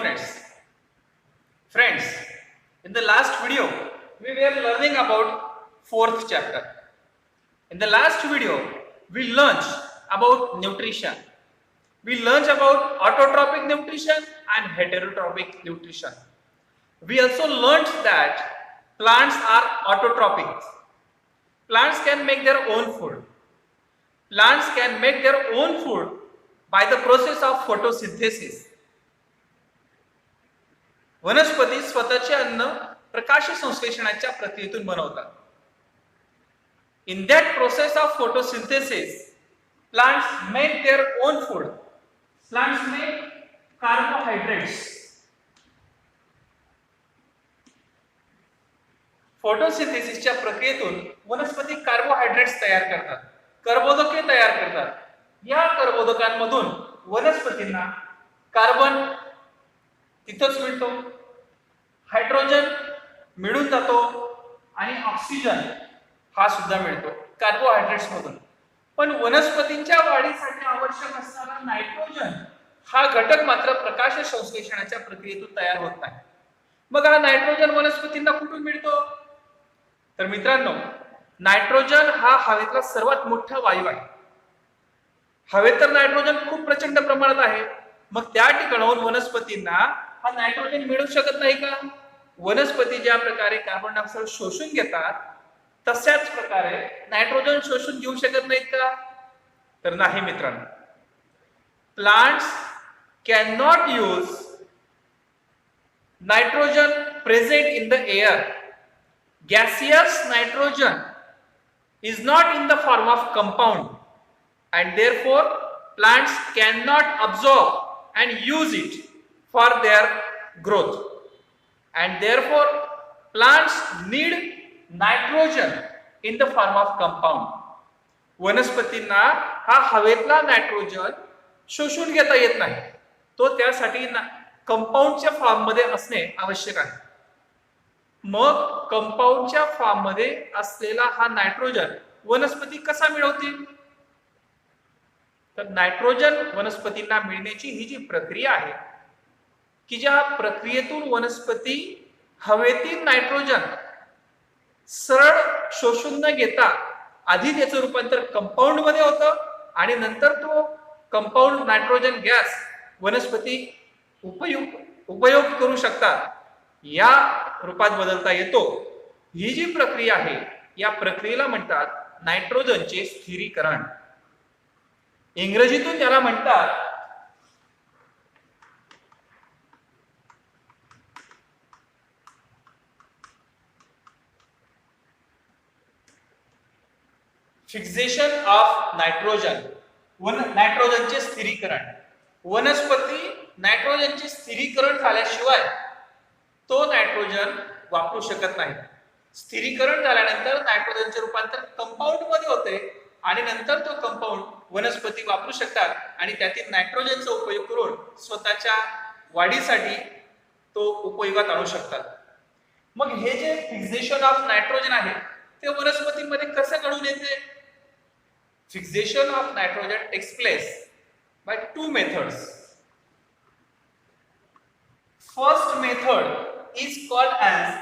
friends. Friends, in the last video, we were learning about fourth chapter. In the last video, we learned about nutrition. We learned about autotrophic nutrition and heterotrophic nutrition. We also learned that plants are autotrophic. Plants can make their own food. Plants can make their own food by the process of photosynthesis. वनस्पती स्वतःचे अन्न प्रकाश संश्लेषणाच्या प्रक्रियेतून बनवतात. In that process of photosynthesis, plants make their own food. Plants make carbohydrates. फोटोसिंथेसिसच्या प्रक्रियेतून वनस्पती carbohydrates तयार करतात, कर्बोदके तयार करतात. या कर्बोदकांमधून वनस्पतींना कार्बन तिथंच मिळतो, हायड्रोजन मिळून जातो आणि ऑक्सिजन हा सुद्धा मिळतो कार्बोहायड्रेट्स मधून. पण वनस्पतींच्या वाढीसाठी आवश्यक असणारा नायट्रोजन हा घटक मात्र प्रकाश संश्लेषणाच्या प्रक्रियेतून तयार होत नाही. मग हा नायट्रोजन वनस्पतींना कुठून मिळतो? तर मित्रांनो, नायट्रोजन हा हवेतला सर्वात मोठा वायू आहे. हवेत तर नायट्रोजन खूप प्रचंड प्रमाणात आहे. मग त्या ठिकाणाहून वनस्पतींना हा नायट्रोजन मिळू शकत नाही का? वनस्पती ज्या प्रकारे कार्बन डायऑक्साइड शोषून घेतात तशाच प्रकारे नायट्रोजन शोषून घेऊ शकत नाहीत का? तर नाही मित्रांनो. Plants can not use nitrogen present in the air. Gaseous nitrogen is not in the form of compound, and therefore plants cannot absorb and use it for their growth, and therefore plants need nitrogen in the form of compound. वनस्पतींना हा हवेतला nitrogen शोषून घेता येत नाही. तो त्यासाठी कंपाऊंडच्या form मध्ये असणे आवश्यक आहे. मग कंपाऊंडच्या फॉर्म मध्ये असलेला हा नायट्रोजन वनस्पती कसा मिळवतील? तर नायट्रोजन वनस्पतींना मिळण्याची ही जी प्रक्रिया आहे की ज्या प्रक्रियेतून वनस्पती हवेतील नायट्रोजन सरळ शोषून न घेता आधी त्याचं रूपांतर कंपाऊंड मध्ये होतं आणि नंतर तो कंपाऊंड नायट्रोजन गॅस वनस्पती उपयोग करू शकतात, या रूपात बदलता येतो. ही जी प्रक्रिया आहे या प्रक्रियेला म्हणतात नायट्रोजनचे स्थिरीकरण. इंग्रजीतून त्याला म्हणतात फिक्सेशन ऑफ नायट्रोजन. नायट्रोजनचे स्थिरीकरण. वनस्पती नायट्रोजनचे स्थिरीकरण झाल्याशिवाय तो नायट्रोजन वापरू शकत नाही. स्थिरीकरण झाल्यानंतर नायट्रोजनचे रूपांतर कंपाऊंड मध्ये होते आणि नंतर तो कंपाऊंड वनस्पती वापरू शकतात आणि त्यातील नायट्रोजनचा उपयोग करून स्वतःच्या वाढीसाठी तो उपयोगात आणू शकतात. मग हे जे फिक्सेशन ऑफ नायट्रोजन आहे ते वनस्पतींमध्ये कसं घडून येते? Fixation of nitrogen takes place by two methods. First method is called as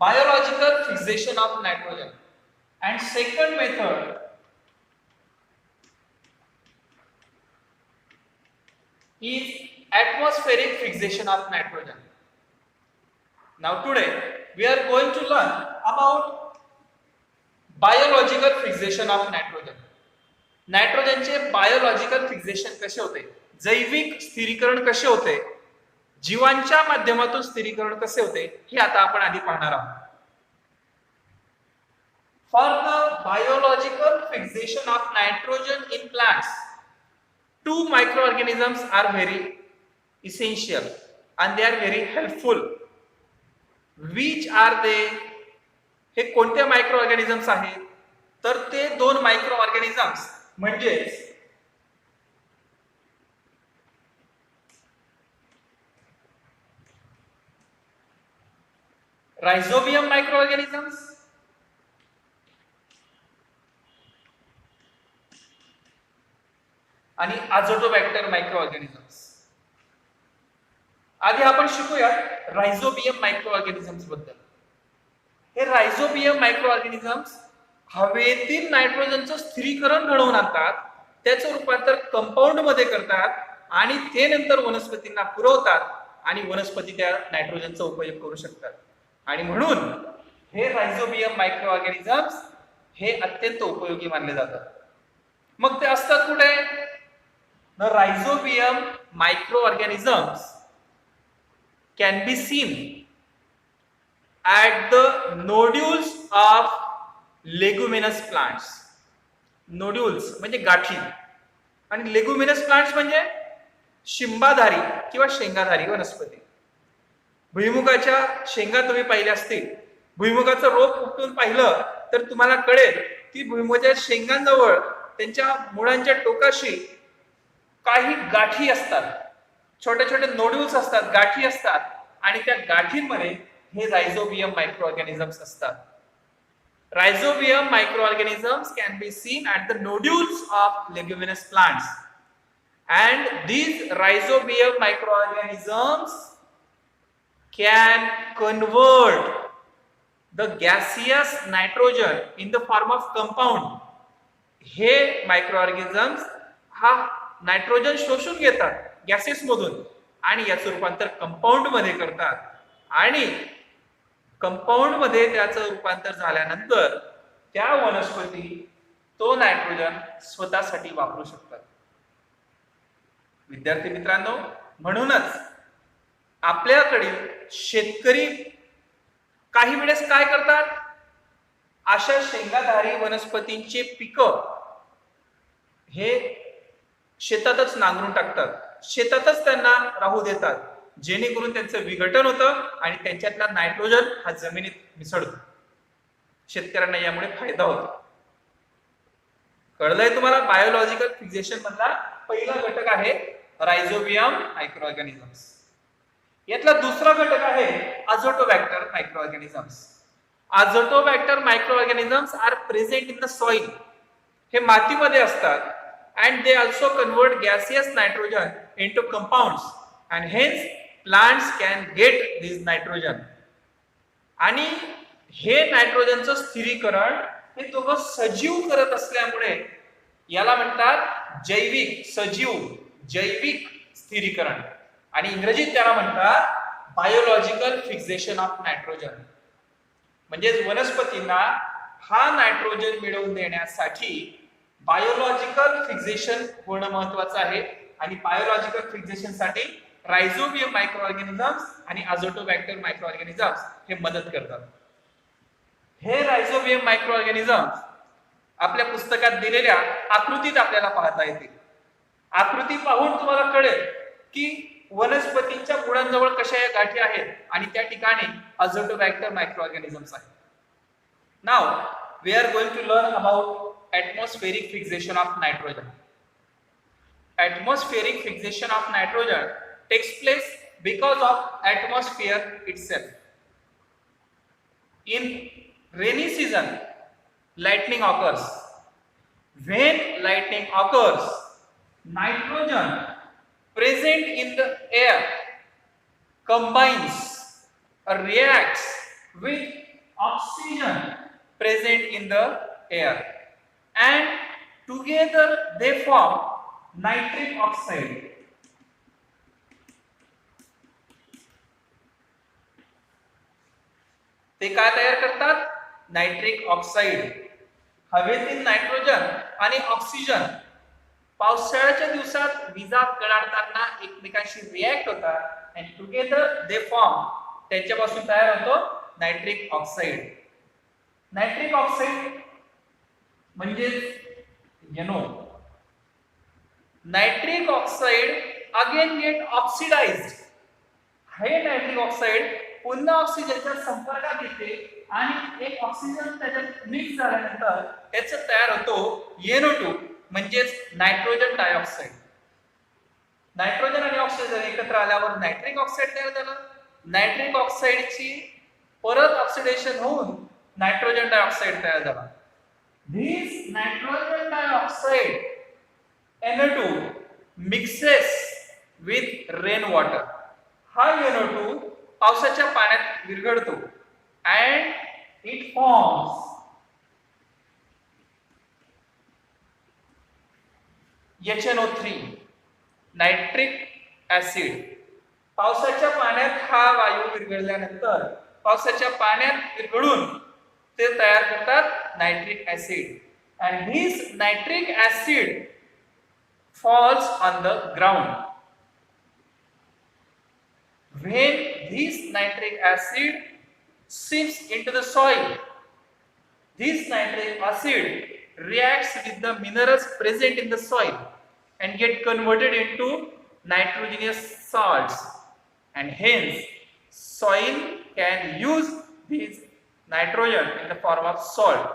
biological fixation of nitrogen, and second method is atmospheric fixation of nitrogen. Now today we are going to learn about biological fixation of nitrogen. नायट्रोजनचे biological fixation कसे होते, जैविक स्थिरीकरण कसे होते, जीवांच्या माध्यमातून स्थिरीकरण कसे होते हे आता आपण आधी पाहणार आहोत. For the biological fixation of nitrogen in plants, two microorganisms are very essential and they are very helpful. Which are they? हे कोणते मायक्रो ऑर्गॅनिझम्स आहेत? तर ते दोन मायक्रो ऑर्गॅनिझम्स म्हणजे राइझोबियम मायक्रो ऑर्गॅनिझम्स आणि अझोटोबॅक्टर मायक्रो ऑर्गॅनिझम्स. आधी आपण शिकूयात रायझोबियम मायक्रो ऑर्गॅनिझम्स बद्दल. हे रायझोबियम मायक्रो ऑर्गॅनिझम्स हवेतील नायट्रोजनचं स्थिरीकरण घडवून आणतात, त्याचं रूपांतर कंपाऊंड मध्ये करतात आणि ते नंतर वनस्पतींना पुरवतात आणि वनस्पती त्या नायट्रोजनचा उपयोग करू शकतात. आणि म्हणून हे रायझोबियम मायक्रो ऑर्गॅनिझम्स हे अत्यंत उपयोगी मानले जातात. मग ते असतात कुठे? The rhizobium micro organisms can be seen at the nodules of leguminous plants. Nodules म्हणजे गाठी आणि लेग्युमिनस प्लांट्स म्हणजे शिंबाधारी किंवा शेंगाधारी वनस्पती. भुईमुगाच्या शेंगा तुम्ही पाहिल्या असतील, भुईमुगाचं रोप उपटून पाहिलं तर तुम्हाला कळेल की भुईमुगाच्या शेंगांजवळ त्यांच्या मुळांच्या टोकाशी काही गाठी असतात, छोटे छोटे नोड्यूल्स असतात, गाठी असतात आणि त्या गाठींमध्ये हे रायझोबियम मायक्रो ऑर्गॅनिझम्स असतात. Rhizobium micro organisms can be seen at the nodules of leguminous plants and these rhizobium microorganisms can convert the gaseous nitrogen in the form of compound. हे मायक्रोऑर्गॅनिझम्स हा नायट्रोजन शोषून घेतात गॅसेस मधून आणि याचं रूपांतर compound मध्ये करतात आणि कंपाऊंड मध्ये त्याचं रूपांतर झाल्यानंतर त्या वनस्पती तो नायट्रोजन स्वतःसाठी वापरू शकतात. विद्यार्थी मित्रांनो, म्हणूनच आपल्याकडील शेतकरी काही वेळेस काय करतात, अशा शेंगाधारी वनस्पतींचे पिकं हे शेतातच नांगरून टाकतात, शेतातच त्यांना राहू देतात, जेणेकरून त्यांचं विघटन होतं आणि त्यांच्यातला नायट्रोजन हा जमिनीत मिसळतो. शेतकऱ्यांना यामुळे फायदा होतो. कळलंय तुम्हाला? बायोलॉजिकल फिक्सेशन मधला पहिला घटक आहे रायझोबियम मायक्रोऑर्गॅनिझम्स. यातला दुसरा घटक आहे azotobacter microorganisms. Azotobacter microorganisms are present in the soil. हे मातीमध्ये असतात and they also convert gaseous nitrogen into compounds and hence plants can get this nitrogen. आणि हे नायट्रोजनचं स्थिरीकरण हे दोघं सजीव करत असल्यामुळे याला म्हणतात जैविक, सजीव जैविक स्थिरीकरण आणि इंग्रजीत त्याला म्हणतात बायोलॉजिकल फिक्सेशन ऑफ नायट्रोजन. म्हणजे वनस्पतींना हा नायट्रोजन मिळवून देण्यासाठी बायोलॉजिकल फिक्सेशन होणं महत्वाचं आहे आणि बायोलॉजिकल फिक्सेशन साठी रायझोबियम मायक्रोऑर्गॅनिझम्स आणि अझोटोबॅक्टर मायक्रोऑर्गॅनिझम्स हे मदत करतात. हे रायझोबियम मायक्रोऑर्गॅनिझम्स आपल्या पुस्तकात दिलेल्या आकृतीत आपल्याला पाहता येतील. आकृती पाहून तुम्हाला कळेल की वनस्पतींच्या मुळांजवळ कशा या गाठी आहेत आणि त्या ठिकाणी अझोटोबॅक्टर मायक्रोऑर्गॅनिझम्स आहेत. Now we are going to learn about atmospheric fixation of nitrogen. Atmospheric fixation of nitrogen takes place because of atmosphere itself. In rainy season, lightning occurs. When lightning occurs, nitrogen present in the air combines or reacts with oxygen present in the air. And together they form nitric oxide. ते काय तयार करतात? Nitric oxide. हवेतील nitrogen आणि oxygen पावसाळ्याच्या दिवसात विजा कडाडताना एकमेकांशी react होतात and together they form, त्याच्यापासून तयार होतो नायट्रिक ऑक्साईड. नायट्रिक ऑक्साईड म्हणजे nitric oxide again get oxidised. हे नायट्रिक ऑक्साइड पुन्हा ऑक्सिजनच्या संपर्कात येते आणि एक ऑक्सिजन त्याच्यात मिक्स झाल्यानंतर त्याचं तयार होतो NO2 म्हणजेच नायट्रोजन डायऑक्साइड. नायट्रोजन आणि ऑक्सिजन एकत्र आल्यावर नायट्रिक ऑक्साइड तयार झालं. नायट्रिक ऑक्साइडची परत ऑक्सिडेशन होऊन नायट्रोजन डायऑक्साइड तयार झाला. This nitrogen dioxide NO2 mixes with rain water. हा NO2 पावसाच्या पाण्यात विरघळतो and it forms HNO3 nitric acid. पावसाच्या पाण्यात हा वायू विरघळल्यानंतर पावसाच्या पाण्यात विरघळून ते तयार करतात nitric acid. And this nitric acid falls on the ground. When this nitric acid seeps into the soil, this nitric acid reacts with the minerals present in the soil and get converted into nitrogenous salts, and hence soil can use this nitrogen in the form of salt,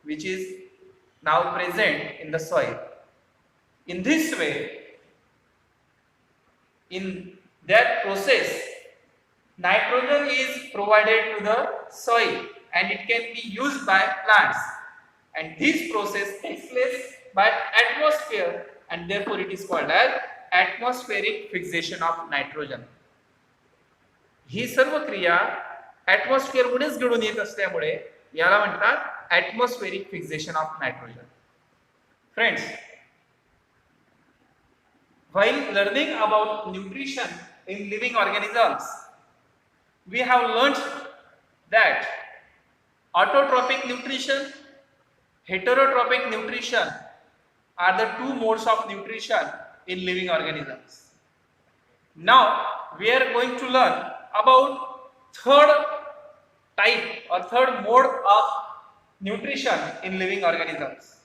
which is now present in the soil. In this way, in that process, nitrogen is provided to the soil and it can be used by plants, and this process takes place by atmosphere, and therefore it is called as atmospheric fixation of nitrogen. ही सर्व क्रिया atmosphere मुळेच घडून येत असल्यामुळे याला म्हणतात atmospheric fixation of nitrogen. Friends, while learning about nutrition in living organisms, we have learned that autotrophic nutrition, heterotrophic nutrition are the two modes of nutrition in living organisms. Now we are going to learn about third type or third mode of nutrition in living organisms.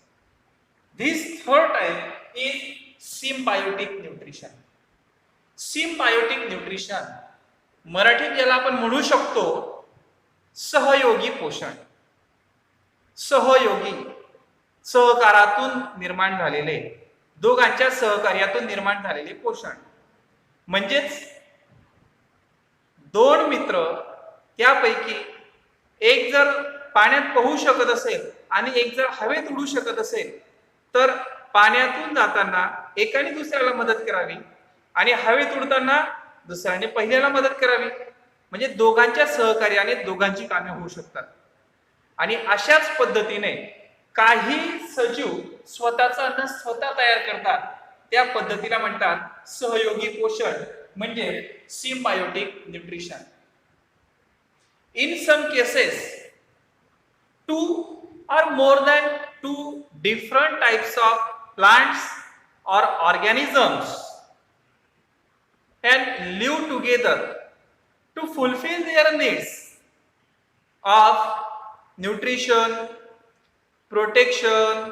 This third type is symbiotic nutrition. Symbiotic nutrition मराठीत याला आपण म्हणू शकतो सहयोगी पोषण. सहयोगी, सहकारातून निर्माण झालेले, दोघांच्या सहकार्यातून निर्माण झालेले पोषण. म्हणजेच दोन मित्र त्यापैकी एक जर पाण्यात पोहू शकत असेल आणि एक जर हवेत उडू शकत असेल तर पाण्यातून जाताना एकाने दुसऱ्याला मदत करावी आणि हवेत उडताना दुसऱ्याने पहिल्याला मदत करावी. म्हणजे दोघांच्या सहकार्याने दोघांची कामे होऊ शकतात. आणि अशाच पद्धतीने काही सजीव स्वतःचा अन्न स्वतः तयार करतात. त्या पद्धतीला म्हणतात सहयोगी पोषण, म्हणजे symbiotic nutrition. In some cases 2 or more than 2 different types of plants or organisms can live together to fulfill their needs of nutrition, protection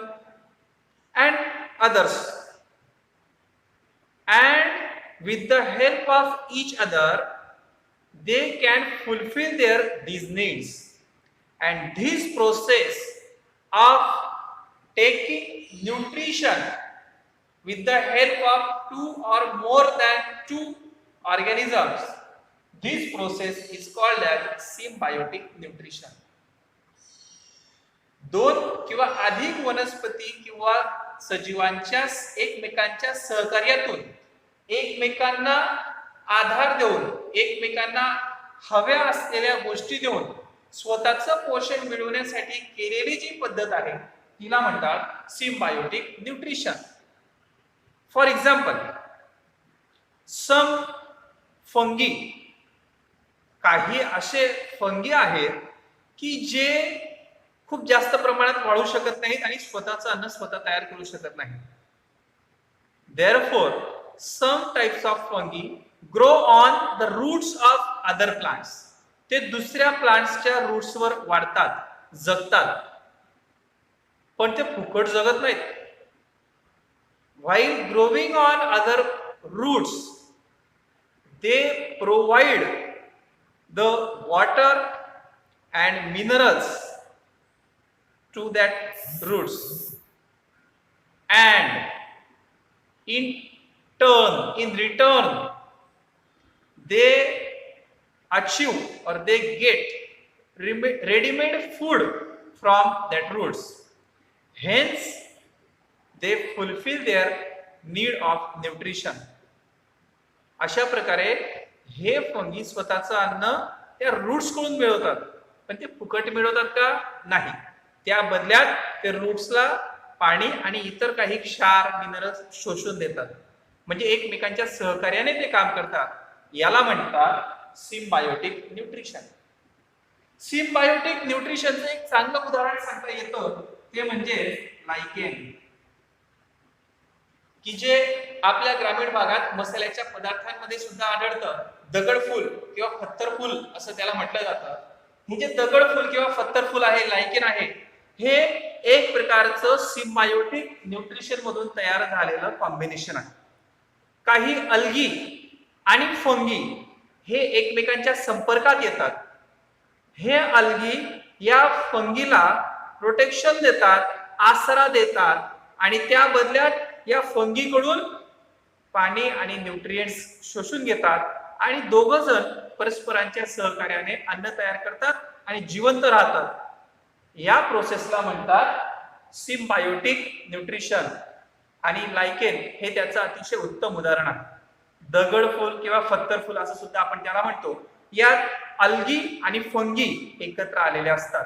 and others, and with the help of each other they can fulfill these needs. And this process of taking nutrition with the help of 2 or more than 2 organisms, this process is called as symbiotic nutrition. दोन किंवा अधिक वनस्पती किंवा सजीवांच्या एकमेकांच्या सहकार्यातून एकमेकांना आधार देऊन, एकमेकांना हव्या असलेल्या गोष्टी देऊन स्वतःचं पोषण मिळवण्यासाठी केलेली जी पद्धत आहे तिला म्हणतात symbiotic nutrition. For example, some fungi, काही असे फंगी आहेत की जे खूप जास्त प्रमाणात वाढू शकत नाहीत आणि स्वतःचं अन्न स्वतः तयार करू शकत नाहीत. Therefore, some types of fungi grow on the roots of other plants. ते दुसऱ्या प्लांट्सच्या रूट्सवर वाढतात, जगतात, पण ते फुकट जगत नाहीत. While growing on other roots, they provide the water and minerals to that roots, and in return they achieve or they get ready-made food from that roots. Hence they fulfill their need of nutrition. अशा प्रकारे हे fungi स्वतःचं अन्न त्या roots कडून मिळवतात, पण ते फुकट मिळवतात का? नाही. त्या बदल्यात ते रूट्सला पाणी आणि इतर काही क्षार मिनरल्स शोषून देतात, म्हणजे एकमेकांच्या सहकार्याने ते काम करतात. याला म्हणतात सिम्बायोटिक न्यूट्रिशन. सिम्बायोटिक न्यूट्रिशनचं एक चांगलं उदाहरण सांगता येतं ते म्हणजे लायकेन, की जे आपल्या ग्रामीण भागात मसाल्याच्या पदार्थांमध्ये सुद्धा आढळतं. दगडफूल किंवा फत्तरफूल असं त्याला म्हटलं जातं. हे जे दगडफूल किंवा फत्तरफूल आहे, लायकेन आहे, हे एक प्रकारचं सिम्बायोटिक न्यूट्रिशन मधून तयार झालेलं कॉम्बिनेशन आहे. काही अल्गी आणि फंगी हे एकमेकांच्या संपर्कात येतात. हे अल्गी या फंगीला प्रोटेक्शन देतात, आसरा देतात, आणि त्या बदल्यात या फंगीकडून पाणी आणि न्यूट्रिएंट्स शोषून घेतात, आणि दोघ जण परस्परांच्या सहकार्याने अन्न तयार करतात आणि जिवंत राहतात. या प्रोसेसला म्हणतात सिम्बायोटिक न्यूट्रिशन, आणि लायकेन हे त्याचं अतिशय उत्तम उदाहरण आहे. दगडफूल किंवा फत्तरफूल असं सुद्धा आपण त्याला म्हणतो. यात अल्गी आणि फंगी एकत्र आलेले असतात.